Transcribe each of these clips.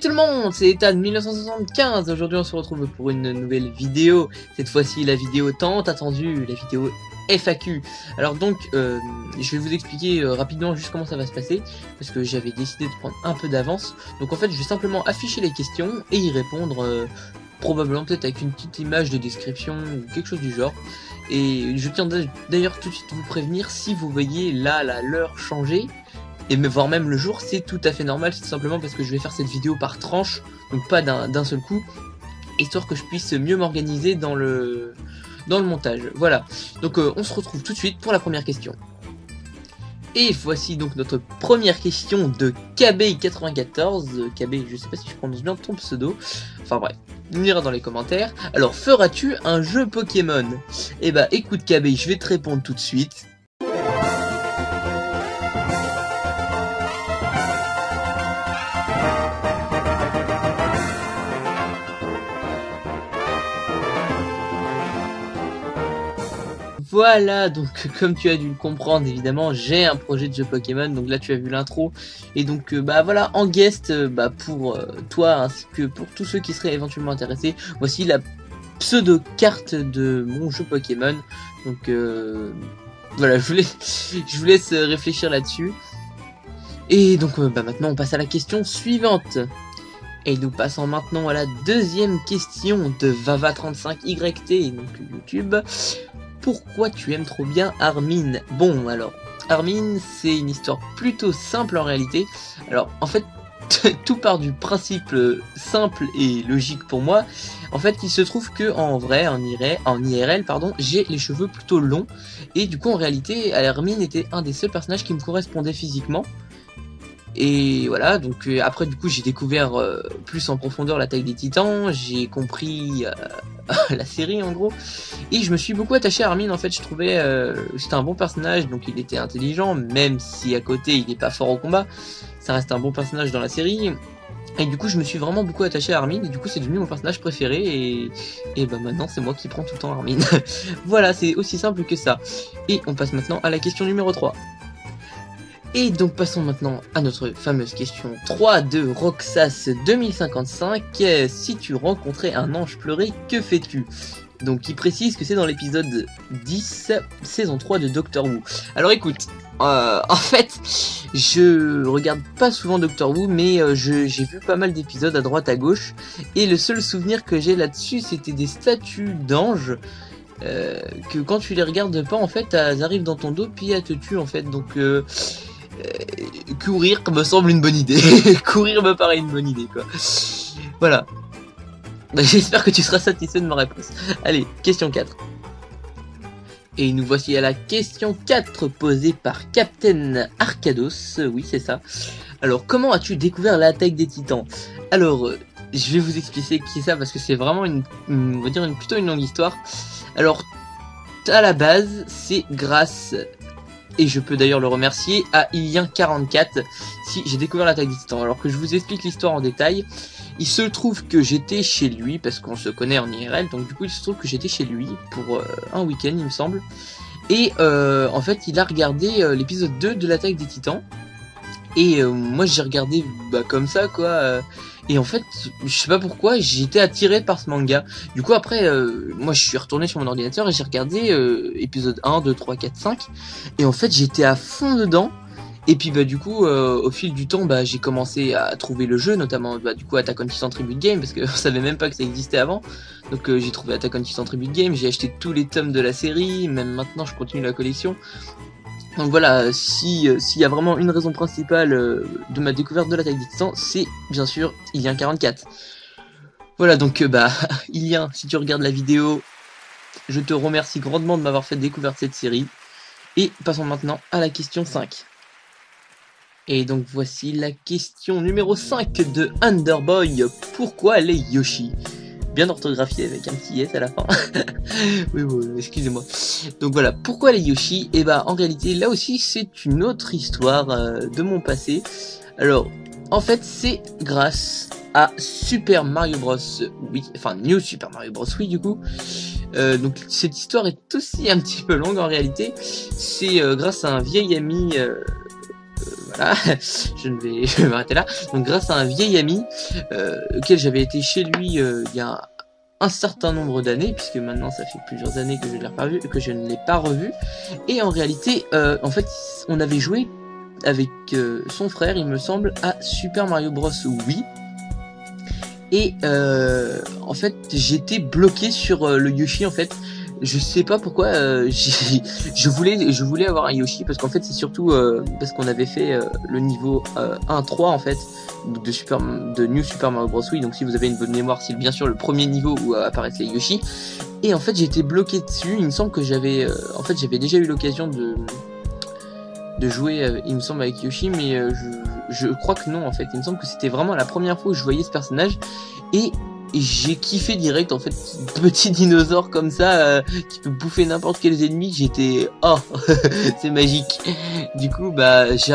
tout le monde, c'est Ethan 1975. Aujourd'hui on se retrouve pour une nouvelle vidéo. Cette fois-ci la vidéo tant attendue, la vidéo FAQ. Alors donc je vais vous expliquer rapidement juste comment ça va se passer, parce que j'avais décidé de prendre un peu d'avance. Donc en fait je vais simplement afficher les questions et y répondre probablement peut-être avec une petite image de description ou quelque chose du genre. Et je tiens d'ailleurs tout de suite vous prévenir, si vous voyez là l'heure changer, et voire même le jour, c'est tout à fait normal, c'est tout simplement parce que je vais faire cette vidéo par tranche, donc pas d'un seul coup, histoire que je puisse mieux m'organiser dans le montage. Voilà, donc on se retrouve tout de suite pour la première question. Et voici donc notre première question de KB94. KB, je sais pas si je prononce bien ton pseudo, enfin bref, on ira dans les commentaires. Alors, feras-tu un jeu Pokémon? Eh bah écoute KB, je vais te répondre tout de suite. Voilà, donc comme tu as dû le comprendre, évidemment, j'ai un projet de jeu Pokémon, donc là tu as vu l'intro, et donc bah voilà, en guest, pour toi ainsi que pour tous ceux qui seraient éventuellement intéressés, voici la pseudo-carte de mon jeu Pokémon, donc voilà, je vous laisse réfléchir là-dessus, et donc maintenant on passe à la question suivante. Et nous passons maintenant à la deuxième question de Vava35YT, donc YouTube. Pourquoi tu aimes trop bien Armin? Bon, alors, Armin, c'est une histoire plutôt simple en réalité. Alors, en fait, tout part du principe simple et logique pour moi. En fait, il se trouve que en vrai, en IRL, pardon, j'ai les cheveux plutôt longs. Et du coup, en réalité, Armin était un des seuls personnages qui me correspondait physiquement. Et voilà, donc après du coup j'ai découvert plus en profondeur l'attaque des titans, j'ai compris la série en gros, et je me suis beaucoup attaché à Armin. En fait je trouvais c'était un bon personnage, donc il était intelligent, même si à côté il n'est pas fort au combat, ça reste un bon personnage dans la série. Et du coup je me suis vraiment beaucoup attaché à Armin, et du coup c'est devenu mon personnage préféré, et bah maintenant c'est moi qui prends tout le temps Armin. Voilà, c'est aussi simple que ça. Et on passe maintenant à la question numéro 3. Et donc passons maintenant à notre fameuse question 3 de Roxas 2055. Si tu rencontrais un ange pleuré, que fais-tu? Donc il précise que c'est dans l'épisode 10, saison 3 de Doctor Who. Alors écoute, en fait, je regarde pas souvent Doctor Who, mais j'ai vu pas mal d'épisodes à droite à gauche. Et le seul souvenir que j'ai là-dessus, c'était des statues d'anges. Que quand tu les regardes pas, en fait, elles arrivent dans ton dos, puis elles te tuent en fait. Donc... courir me semble une bonne idée. Courir me paraît une bonne idée quoi. Voilà. J'espère que tu seras satisfait de ma réponse. Allez, question 4. Et nous voici à la question 4 posée par Captain Arcados. Oui, c'est ça. Alors, comment as-tu découvert l'attaque des titans? Alors, je vais vous expliquer qui c'est ça parce que c'est vraiment on va dire plutôt une longue histoire. Alors, à la base, c'est grâce... et je peux d'ailleurs le remercier à Ilien44 si j'ai découvert l'attaque des titans. Alors que je vous explique l'histoire en détail, il se trouve que j'étais chez lui, parce qu'on se connaît en IRL, donc du coup il se trouve que j'étais chez lui pour un week-end il me semble, et en fait il a regardé l'épisode 2 de l'attaque des titans, et moi j'ai regardé comme ça quoi, et en fait je sais pas pourquoi j'ai été attiré par ce manga. Du coup après moi je suis retourné sur mon ordinateur et j'ai regardé épisode 1, 2, 3, 4, 5, et en fait j'étais à fond dedans. Et puis du coup au fil du temps j'ai commencé à trouver le jeu, notamment du coup Attack on Titan Tribute Game, parce que je savais même pas que ça existait avant. Donc j'ai trouvé Attack on Titan Tribute Game, j'ai acheté tous les tomes de la série, même maintenant je continue la collection. Donc voilà, s'il y a vraiment une raison principale de ma découverte de l'attaque des titans, c'est bien sûr Ilien 44. Voilà, donc Ilien, si tu regardes la vidéo, je te remercie grandement de m'avoir fait découvrir cette série. Et passons maintenant à la question 5. Et donc voici la question numéro 5 de Underboy. Pourquoi les Yoshi? Bien orthographié avec un petit S à la fin. Oui, bon, excusez-moi. Donc voilà, pourquoi les Yoshi? Et en réalité, là aussi, c'est une autre histoire de mon passé. Alors, en fait, c'est grâce à Super Mario Bros. Wii, enfin New Super Mario Bros. Wii du coup. Donc cette histoire est aussi un petit peu longue en réalité. C'est grâce à un vieil ami voilà, je vais m'arrêter là. Donc grâce à un vieil ami, auquel j'avais été chez lui il y a un certain nombre d'années, puisque maintenant ça fait plusieurs années que je ne l'ai pas revu, et en réalité, en fait, on avait joué avec son frère, il me semble, à Super Mario Bros. Wii. Et en fait, j'étais bloqué sur le Yoshi. En fait, je sais pas pourquoi. Je voulais avoir un Yoshi parce qu'en fait, c'est surtout parce qu'on avait fait le niveau 1-3 en fait de New Super Mario Bros. Wii. Donc, si vous avez une bonne mémoire, c'est bien sûr le premier niveau où apparaissent les Yoshi. Et en fait, j'étais bloqué dessus. Il me semble que j'avais déjà eu l'occasion de jouer, il me semble, avec Yoshi, mais je crois que non en fait. Il me semble que c'était vraiment la première fois où je voyais ce personnage et j'ai kiffé direct en fait. Petit dinosaure comme ça qui peut bouffer n'importe quel ennemi, j'étais oh c'est magique. Du coup bah j'ai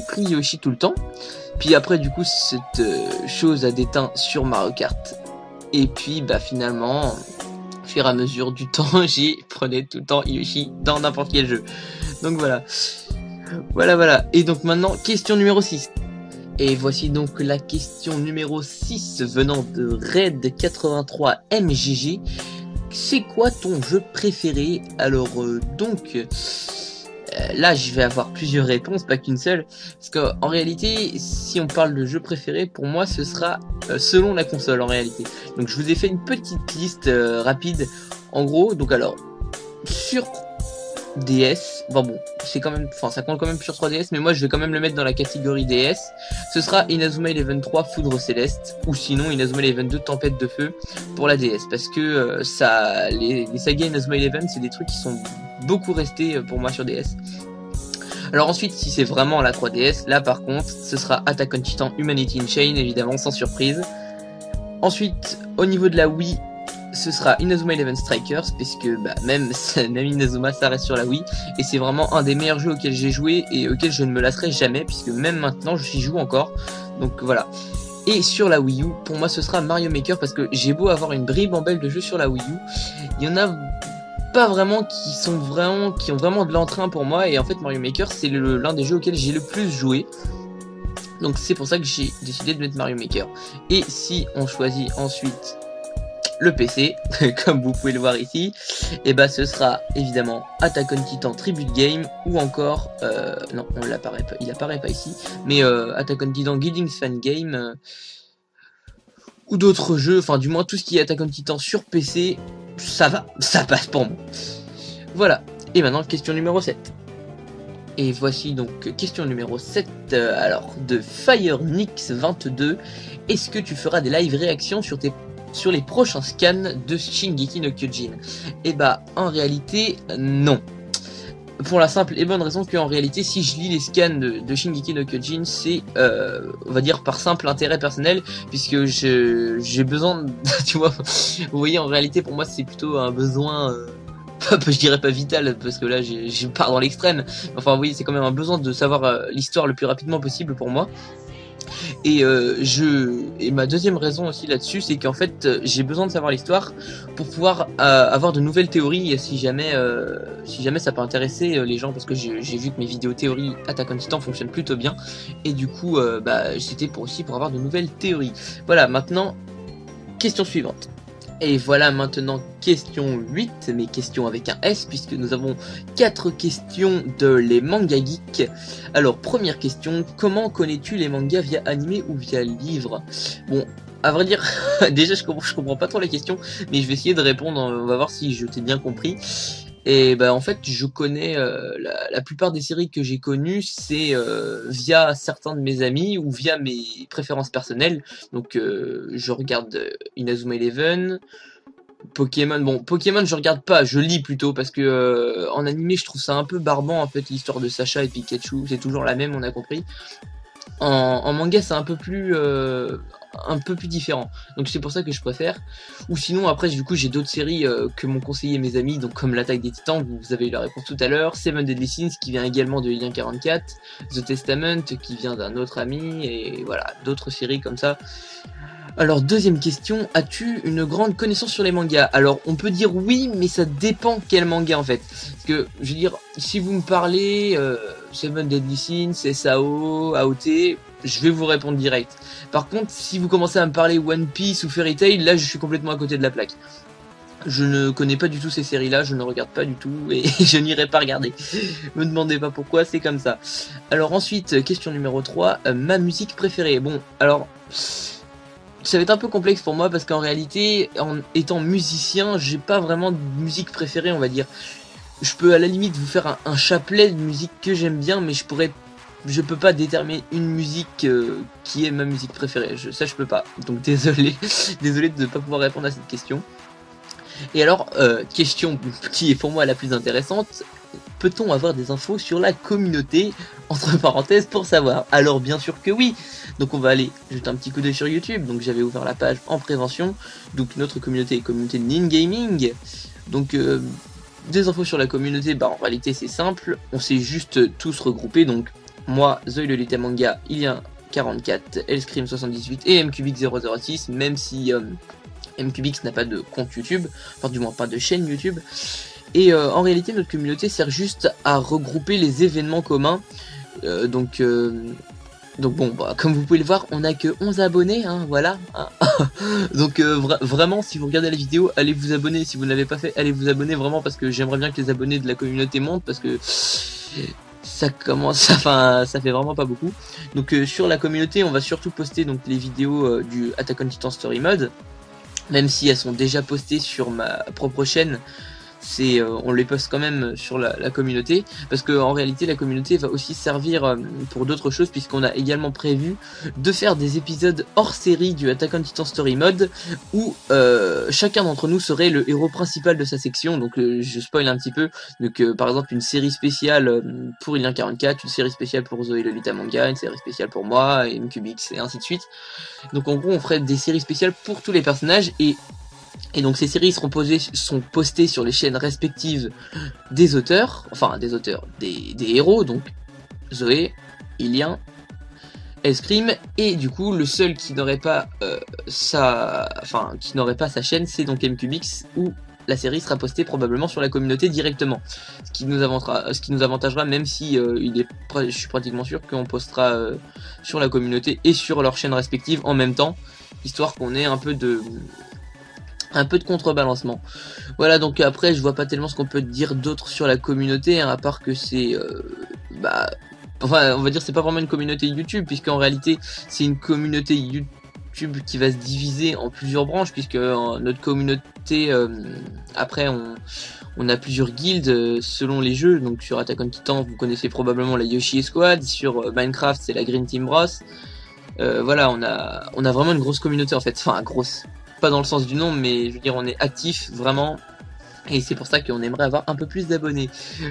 pris Yoshi tout le temps. Puis après du coup cette chose a déteint sur Mario Kart. Et puis bah finalement au fur et à mesure du temps j'y prenais tout le temps Yoshi dans n'importe quel jeu. Donc voilà. Voilà. Et donc maintenant, question numéro 6. Et voici donc la question numéro 6 venant de Red83MGG. C'est quoi ton jeu préféré? Alors là je vais avoir plusieurs réponses, pas qu'une seule. Parce qu'en réalité, si on parle de jeu préféré, pour moi ce sera selon la console en réalité. Donc je vous ai fait une petite liste rapide. En gros, donc alors, sur DS, bon, c'est quand même, enfin ça compte quand même sur 3DS, mais moi je vais quand même le mettre dans la catégorie DS. Ce sera Inazuma Eleven 3 Foudre Céleste, ou sinon Inazuma Eleven 2 Tempête de Feu pour la DS, parce que les sagas Inazuma Eleven c'est des trucs qui sont beaucoup restés pour moi sur DS. Alors ensuite, si c'est vraiment la 3DS, là par contre ce sera Attack on Titan Humanity in Chain, évidemment sans surprise. Ensuite au niveau de la Wii, ce sera Inazuma Eleven Strikers, puisque même Inazuma ça reste sur la Wii, et c'est vraiment un des meilleurs jeux auxquels j'ai joué et auxquels je ne me lasserai jamais, puisque même maintenant j'y joue encore, donc voilà. Et sur la Wii U, pour moi ce sera Mario Maker, parce que j'ai beau avoir une bribambelle de jeux sur la Wii U, il y en a pas vraiment qui ont vraiment de l'entrain pour moi, et en fait Mario Maker c'est l'un des jeux auxquels j'ai le plus joué. Donc c'est pour ça que j'ai décidé de mettre Mario Maker. Et si on choisit ensuite le PC, comme vous pouvez le voir ici, et ce sera évidemment Attack on Titan Tribute Game, ou encore non, il apparaît pas ici, mais Attack on Titan Guiding Fan Game, ou d'autres jeux, enfin du moins tout ce qui est Attack on Titan sur PC, ça passe pour moi. Voilà, et maintenant question numéro 7. Et voici donc question numéro 7, alors de FireNix22, est-ce que tu feras des live réactions sur les prochains scans de Shingeki no Kyojin? Et en réalité non, pour la simple et bonne raison qu'en réalité si je lis les scans de Shingeki no Kyojin, c'est on va dire par simple intérêt personnel, puisque j'ai besoin de, tu vois, vous voyez, en réalité pour moi c'est plutôt un besoin je dirais pas vital, parce que là je pars dans l'extrême, enfin vous voyez, c'est quand même un besoin de savoir l'histoire le plus rapidement possible pour moi. Et ma deuxième raison aussi là-dessus, c'est qu'en fait j'ai besoin de savoir l'histoire pour pouvoir avoir de nouvelles théories, si jamais ça peut intéresser les gens, parce que j'ai vu que mes vidéos théories Attack on Titan fonctionnent plutôt bien, et du coup c'était aussi pour avoir de nouvelles théories. Voilà, maintenant question suivante. Et voilà maintenant question 8, mais question avec un S, puisque nous avons 4 questions de les mangas geeks. Alors première question, comment connais-tu les mangas, via animé ou via livre? Bon, à vrai dire, déjà je comprends pas trop la question, mais je vais essayer de répondre, on va voir si je t'ai bien compris. Et en fait je connais la plupart des séries que j'ai connues, c'est via certains de mes amis ou via mes préférences personnelles. Donc je regarde Inazuma Eleven, Pokémon. Bon, Pokémon je regarde pas, je lis plutôt, parce que en animé je trouve ça un peu barbant en fait, l'histoire de Sacha et Pikachu, c'est toujours la même, on a compris. En manga c'est un peu plus différent, donc c'est pour ça que je préfère. Ou sinon après du coup j'ai d'autres séries que m'ont conseillé mes amis, donc comme l'Attaque des Titans, vous avez eu la réponse tout à l'heure, Seven Deadly Sins qui vient également de Lien 44, The Testament qui vient d'un autre ami, et voilà, d'autres séries comme ça. Alors, deuxième question, as-tu une grande connaissance sur les mangas? Alors, on peut dire oui, mais ça dépend quel manga en fait. Parce que, je veux dire, si vous me parlez Seven Deadly Sins, SAO, AOT, je vais vous répondre direct. Par contre, si vous commencez à me parler One Piece ou Fairy Tail, là je suis complètement à côté de la plaque. Je ne connais pas du tout ces séries-là, je ne regarde pas du tout et je n'irai pas regarder. Me demandez pas pourquoi, c'est comme ça. Alors ensuite, question numéro 3, ma musique préférée. Bon, alors, ça va être un peu complexe pour moi parce qu'en réalité, en étant musicien, j'ai pas vraiment de musique préférée, on va dire. Je peux à la limite vous faire un chapelet de musique que j'aime bien, mais je peux pas déterminer une musique qui est ma musique préférée. Ça je peux pas. Donc désolé, désolé de ne pas pouvoir répondre à cette question. Et alors, question qui est pour moi la plus intéressante, peut-on avoir des infos sur la communauté, entre parenthèses, pour savoir? Alors bien sûr que oui. Donc on va aller jeter un petit coup d'œil sur YouTube. Donc j'avais ouvert la page en prévention. Donc notre communauté est communauté de Nin Gaming. Donc des infos sur la communauté, bah en réalité c'est simple. On s'est juste tous regroupés. Donc moi, Zoï le Lita Manga, Ilien 44, Elscream 78 et MCubix 006, même si MCubix n'a pas de compte YouTube, enfin du moins pas de chaîne YouTube. Et en réalité notre communauté sert juste à regrouper les événements communs. Donc bon, bah, comme vous pouvez le voir, on a que 11 abonnés, hein, voilà. Donc vraiment, si vous regardez la vidéo, allez vous abonner. Si vous ne l'avez pas fait, allez vous abonner vraiment parce que j'aimerais bien que les abonnés de la communauté montent parce que ça commence, enfin ça fait vraiment pas beaucoup. Donc sur la communauté, on va surtout poster donc les vidéos du Attack on Titan Story Mode, même si elles sont déjà postées sur ma propre chaîne. On les poste quand même sur la communauté, parce que en réalité la communauté va aussi servir pour d'autres choses, puisqu'on a également prévu de faire des épisodes hors série du Attack on Titan Story Mode où chacun d'entre nous serait le héros principal de sa section. Donc je spoil un petit peu, donc par exemple une série spéciale pour Ilien 44, une série spéciale pour Zoé Lolita Manga, une série spéciale pour moi et MCubix et ainsi de suite. Donc en gros on ferait des séries spéciales pour tous les personnages, et donc ces séries sont postées sur les chaînes respectives des auteurs, des héros, donc Zoé, Ilien, Elscream, et du coup le seul qui n'aurait pas sa chaîne, c'est donc MCubix, où la série sera postée probablement sur la communauté directement, ce qui nous avantagera, même si je suis pratiquement sûr qu'on postera sur la communauté et sur leurs chaînes respectives en même temps, histoire qu'on ait un peu de contrebalancement. Voilà, donc après je vois pas tellement ce qu'on peut dire d'autre sur la communauté, hein, à part que c'est enfin on va dire c'est pas vraiment une communauté YouTube, puisqu'en réalité c'est une communauté YouTube qui va se diviser en plusieurs branches, puisque notre communauté après on a plusieurs guildes selon les jeux. Donc sur Attack on Titan vous connaissez probablement la Yoshi Squad, sur Minecraft c'est la Green Team Bros. Voilà, on a vraiment une grosse communauté en fait, enfin grosse, pas dans le sens du nom, mais je veux dire on est actif vraiment, et c'est pour ça qu'on aimerait avoir un peu plus d'abonnés.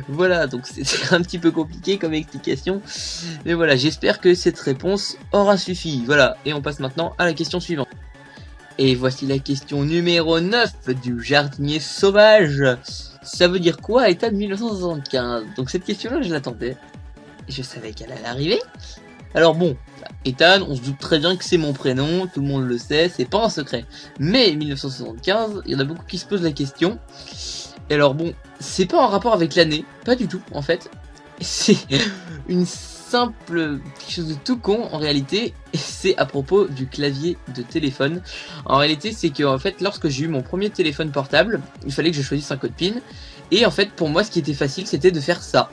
Voilà, donc c'est un petit peu compliqué comme explication, mais voilà, j'espère que cette réponse aura suffi. Voilà, et on passe maintenant à la question suivante. Et voici la question numéro 9 du jardinier sauvage. Ça veut dire quoi Ethan 1975? Donc cette question-là je l'attendais, je savais qu'elle allait arriver. Alors bon, Ethan, on se doute très bien que c'est mon prénom, tout le monde le sait, c'est pas un secret. Mais 1975, il y en a beaucoup qui se posent la question. Et alors bon, c'est pas en rapport avec l'année, pas du tout en fait. C'est une simple, quelque chose de tout con en réalité, et c'est à propos du clavier de téléphone. En réalité, c'est que en fait, lorsque j'ai eu mon premier téléphone portable, il fallait que je choisisse un code PIN. Et en fait, pour moi, ce qui était facile, c'était de faire ça.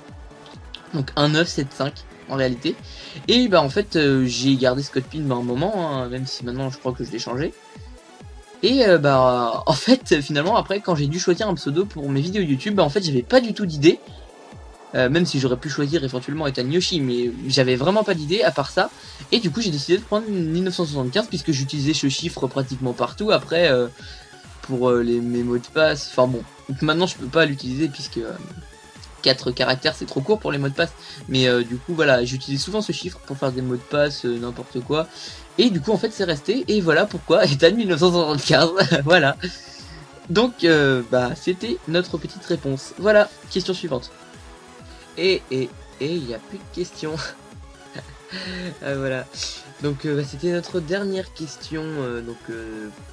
Donc 1975 en réalité. Et bah en fait j'ai gardé ce code PIN un moment, hein, même si maintenant je crois que je l'ai changé. Et bah en fait finalement après quand j'ai dû choisir un pseudo pour mes vidéos YouTube, bah en fait j'avais pas du tout d'idée. Même si j'aurais pu choisir éventuellement Ethan Yoshi, mais j'avais vraiment pas d'idée à part ça. Et du coup j'ai décidé de prendre 1975 puisque j'utilisais ce chiffre pratiquement partout après pour mes mots de passe. Enfin bon, maintenant je peux pas l'utiliser puisque 4 caractères c'est trop court pour les mots de passe, mais du coup voilà, j'utilise souvent ce chiffre pour faire des mots de passe, n'importe quoi, et du coup en fait c'est resté, et voilà pourquoi Ethan 1975. Voilà, donc bah c'était notre petite réponse. Voilà, question suivante. Et il n'y a plus de questions. Voilà. Donc bah, c'était notre dernière question,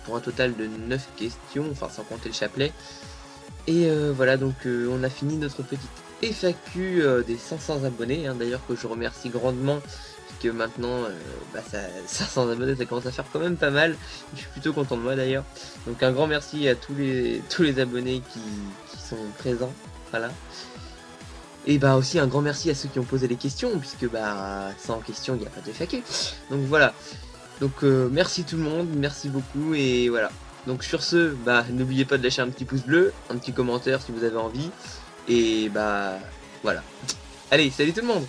pour un total de 9 questions, enfin sans compter le chapelet. Et voilà, donc on a fini notre petite FAQ des 500 abonnés, hein, d'ailleurs que je remercie grandement, puisque maintenant, 500 abonnés, ça commence à faire quand même pas mal. Je suis plutôt content de moi d'ailleurs. Donc un grand merci à tous les abonnés qui sont présents, voilà. Et bah aussi un grand merci à ceux qui ont posé les questions, puisque bah sans question il n'y a pas de FAQ. Donc voilà. Donc merci tout le monde, merci beaucoup et voilà. Donc sur ce, bah n'oubliez pas de lâcher un petit pouce bleu, un petit commentaire si vous avez envie. Et bah voilà. Allez, salut tout le monde!